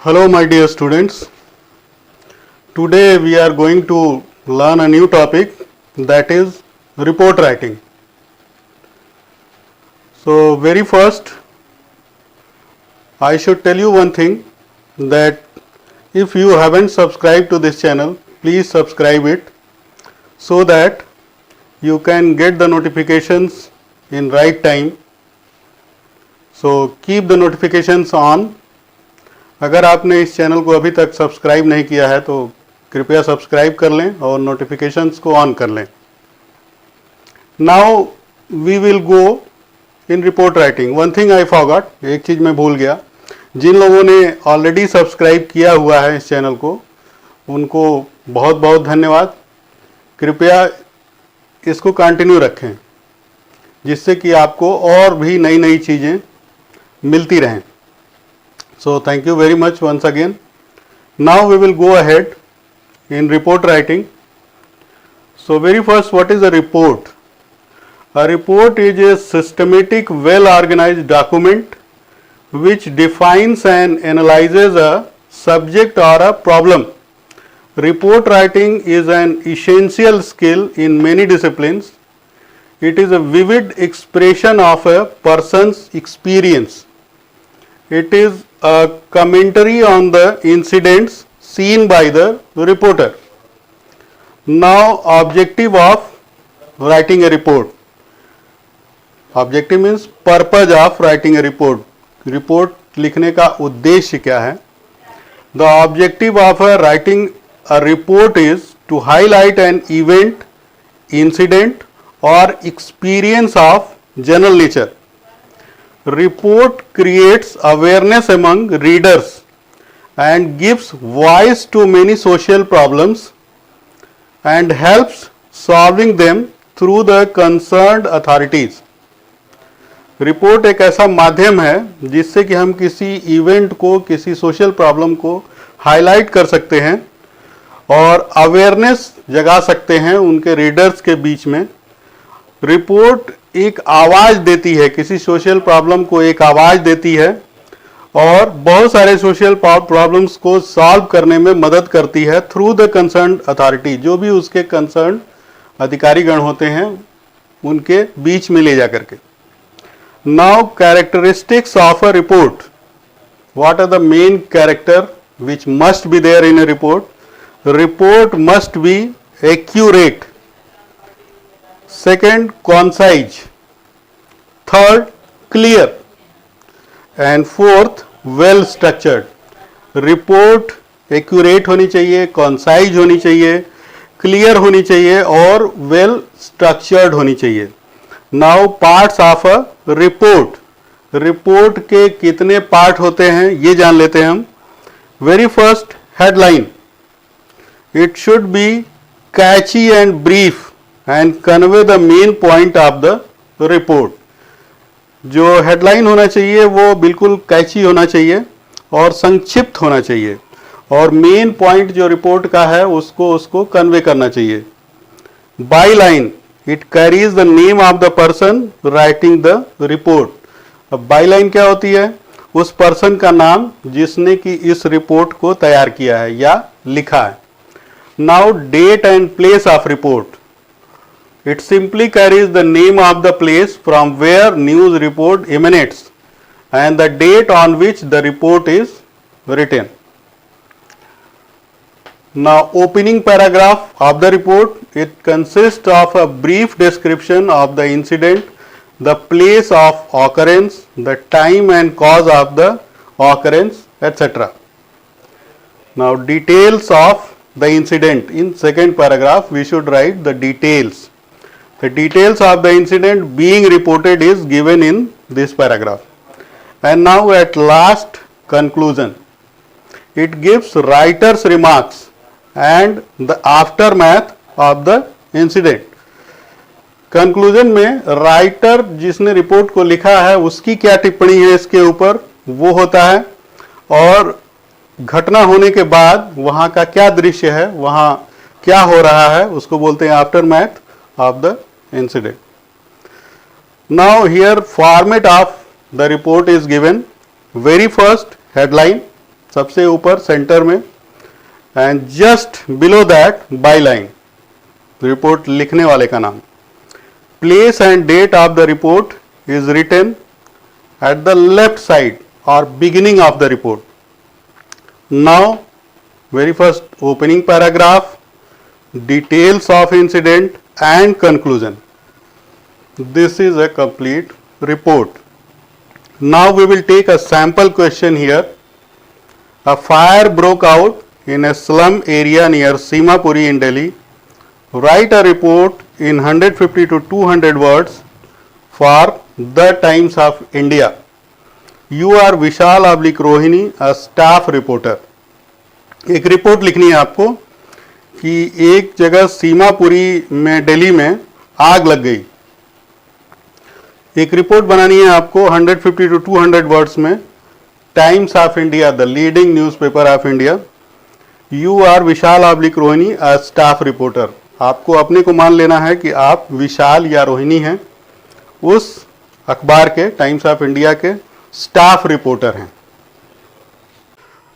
Hello my dear students. Today we are going to learn a new topic, that is report writing. So very first I should tell you one thing, that if you haven't subscribed to this channel, please subscribe it so that you can get the notifications in right time. So keep the notifications on. अगर आपने इस channel को अभी तक subscribe नहीं किया है तो कृपया सब्सक्राइब कर लें और नोटिफिकेशंस को ऑन कर लें. Now we will go in report writing. One thing I forgot, एक चीज़ मैं भूल गया. जिन लोगों ने ऑलरेडी सब्सक्राइब किया हुआ है इस चैनल को, उनको बहुत बहुत धन्यवाद. कृपया इसको कंटिन्यू रखें जिससे कि आपको और भी नई नई चीज़ें मिलती रहें. So thank you very much once again. Now we will go ahead in report writing. So very first, what is a report? A report is a systematic, well organized document which defines and analyzes a subject or a problem. Report writing is an essential skill in many disciplines. It is a vivid expression of a person's experience. It is a commentary on the incidents seen by the reporter. Now, objective of writing a report. Objective means purpose of writing a report. Report लिखने का उद्देश्य क्या है? The objective of writing a report is to highlight an event, incident or experience of general nature. Report creates awareness among readers and gives voice to many social problems and helps solving them through the concerned authorities. Report एक ऐसा माध्यम है जिससे कि हम किसी event को, किसी सोशल प्रॉब्लम को हाईलाइट कर सकते हैं और अवेयरनेस जगा सकते हैं उनके रीडर्स के बीच में. रिपोर्ट एक आवाज़ देती है, किसी सोशल प्रॉब्लम को एक आवाज़ देती है और बहुत सारे सोशल प्रॉब्लम्स को सॉल्व करने में मदद करती है थ्रू द कंसर्न अथॉरिटी. जो भी उसके कंसर्न अधिकारीगण होते हैं उनके बीच में ले जा करके. Now characteristics of a report. What are the main character which must be there in a report? Report must be accurate. Second, concise. Third, clear. And fourth, well structured. Report accurate होनी चाहिए, concise होनी चाहिए, clear होनी चाहिए और well structured होनी चाहिए. Now parts of a report. Report के कितने पार्ट होते हैं ये जान लेते हैं हम. Very first, headline. It should be catchy and brief and convey the main point of the report. जो हेडलाइन होना चाहिए वो बिल्कुल कैची होना चाहिए और संक्षिप्त होना चाहिए और मेन पॉइंट जो रिपोर्ट का है उसको कन्वे करना चाहिए. By line. It carries the name of the person writing the report. अब बाई लाइन क्या होती है? उस पर्सन का नाम जिसने कि इस रिपोर्ट को तैयार किया है या लिखा है. Now date and place of report. It simply carries the name of the place from where news report emanates and the date on which the report is written. Now, opening paragraph of the report, it consists of a brief description of the incident, the place of occurrence, the time and cause of the occurrence, etc. Now, details of the incident. In second paragraph, we should write the details. The details of the incident being reported is given in this paragraph. And now at last, conclusion. It gives writer's remarks and the aftermath of the incident. Conclusion में writer जिसने report को लिखा है उसकी क्या टिप्पणी है इसके ऊपर वो होता है और घटना होने के बाद वहाँ का क्या दृश्य है, वहाँ क्या हो रहा है, उसको बोलते हैं aftermath of the incident. Now here format of the report is given. Very first, headline. सबसे ऊपर सेंटर में, and just below that by line, report लिखने वाले का नाम. Place and date of the report is written at the left side or beginning of the report. Now, very first opening paragraph, details of incident and conclusion. This is a complete report. Now we will take a sample question here. A fire broke out in a slum area near Simapuri in Delhi. Write a report in 150 to 200 words for The Times of India. You are Vishal oblique Rohini, a staff reporter. एक report लिखनी है आपको कि एक जगह सीमापुरी में, दिल्ली में आग लग गई. एक रिपोर्ट बनानी है आपको 150 टू 200 वर्ड्स में. Times of India, the leading newspaper of India. You are Vishal oblique Rohini, a staff reporter. आपको अपने को मान लेना है कि आप विशाल या रोहिणी हैं, उस अखबार के, टाइम्स ऑफ इंडिया के स्टाफ रिपोर्टर हैं.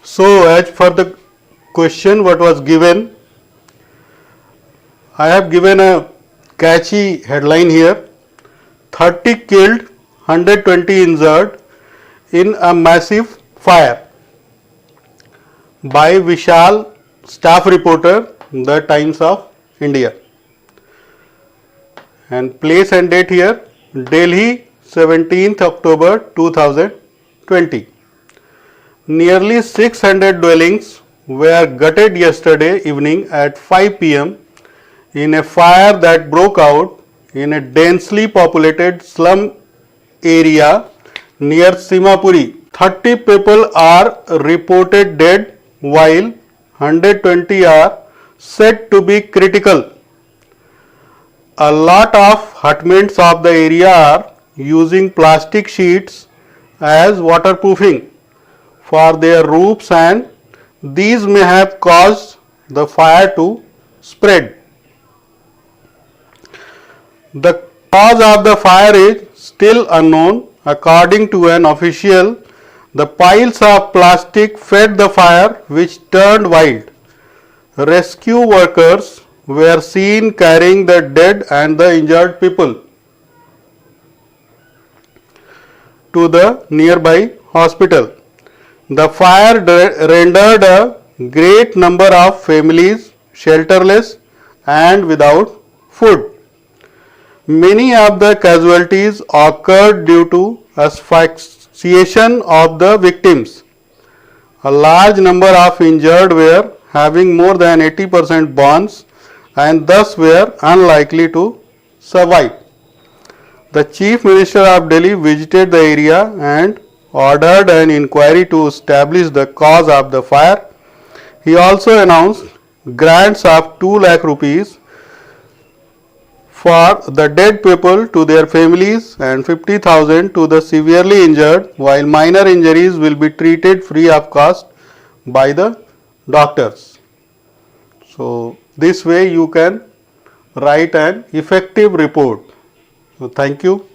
So as for the question what was given, I have given a catchy headline here. 30 killed, 120 injured in a massive fire by Vishal, staff reporter, The Times of India. And place and date here, Delhi, 17th October 2020. Nearly 600 dwellings were gutted yesterday evening at 5 p.m. in a fire that broke out in a densely populated slum area near Simapuri. 30 people are reported dead while 120 are said to be critical. A lot of hutments of the area are using plastic sheets as waterproofing for their roofs, and these may have caused the fire to spread. The cause of the fire is still unknown. According to an official, the piles of plastic fed the fire, which turned wild. Rescue workers were seen carrying the dead and the injured people to the nearby hospital. The fire rendered a great number of families shelterless and without food. Many of the casualties occurred due to asphyxiation of the victims. A large number of injured were having more than 80% burns and thus were unlikely to survive. The Chief Minister of Delhi visited the area and ordered an inquiry to establish the cause of the fire. He also announced grants of 2 lakh rupees for the dead people to their families and 50,000 to the severely injured, while minor injuries will be treated free of cost by the doctors. So this way you can write an effective report. So thank you.